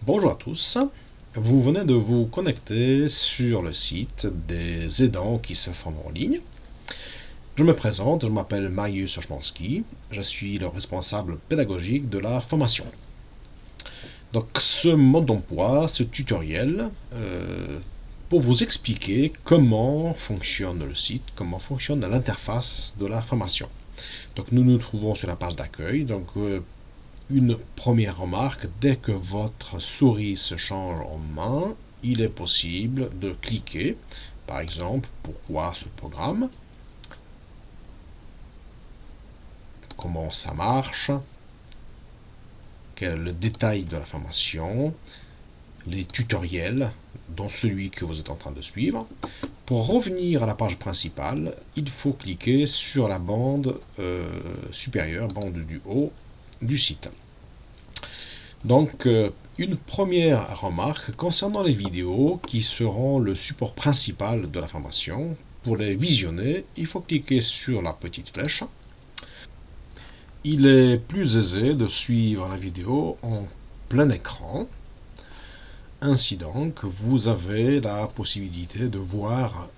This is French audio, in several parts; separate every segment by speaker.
Speaker 1: Bonjour à tous, vous venez de vous connecter sur le site des aidants qui se forment en ligne. Je me présente, je m'appelle Marius Oshmansky, je suis le responsable pédagogique de la formation. Donc ce mode d'emploi, ce tutoriel, pour vous expliquer comment fonctionne le site, comment fonctionne l'interface de la formation. Donc nous nous trouvons sur la page d'accueil, une première remarque, dès que votre souris se change en main, il est possible de cliquer, par exemple, pourquoi ce programme, comment ça marche, quel est le détail de la formation, les tutoriels, dont celui que vous êtes en train de suivre. Pour revenir à la page principale, il faut cliquer sur la bande supérieure, bande du haut du site. Donc, une première remarque concernant les vidéos qui seront le support principal de la formation. Pour les visionner, il faut cliquer sur la petite flèche. Il est plus aisé de suivre la vidéo en plein écran. Ainsi donc, vous avez la possibilité de voir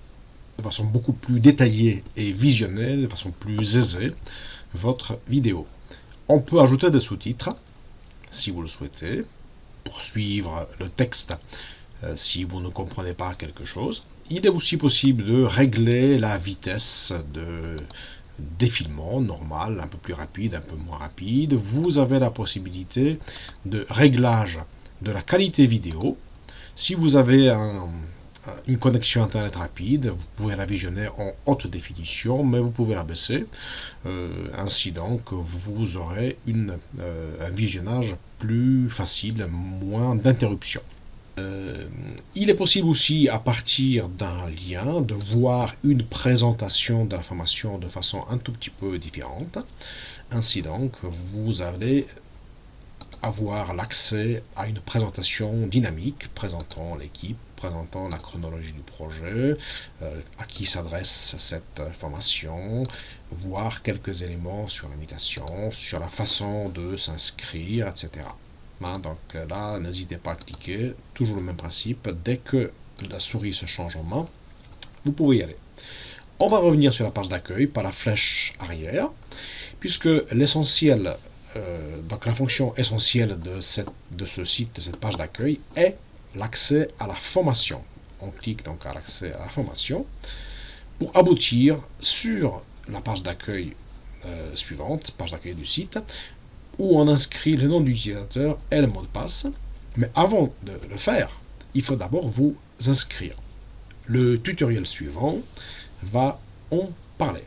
Speaker 1: de façon beaucoup plus détaillée et visionner de façon plus aisée votre vidéo. On peut ajouter des sous-titres si vous le souhaitez, pour suivre le texte si vous ne comprenez pas quelque chose. Il est aussi possible de régler la vitesse de défilement normal, un peu plus rapide, un peu moins rapide. Vous avez la possibilité de réglage de la qualité vidéo. Si vous avez une connexion internet rapide, vous pouvez la visionner en haute définition, mais vous pouvez la baisser. Ainsi donc, vous aurez un visionnage plus facile, moins d'interruptions. Il est possible aussi, à partir d'un lien, de voir une présentation de l'information de façon un tout petit peu différente. Ainsi donc, vous allez avoir l'accès à une présentation dynamique présentant l'équipe, présentant la chronologie du projet, à qui s'adresse cette formation, voir quelques éléments sur l'invitation, sur la façon de s'inscrire, etc. Donc là, n'hésitez pas à cliquer, toujours le même principe, dès que la souris se change en main, vous pouvez y aller. On va revenir sur la page d'accueil par la flèche arrière, puisque l'essentiel, donc la fonction essentielle de ce site, de cette page d'accueil, est l'accès à la formation. On clique donc à l'accès à la formation pour aboutir sur la page d'accueil suivante, page d'accueil du site, où on inscrit le nom de l'utilisateur et le mot de passe. Mais avant de le faire, il faut d'abord vous inscrire. Le tutoriel suivant va en parler.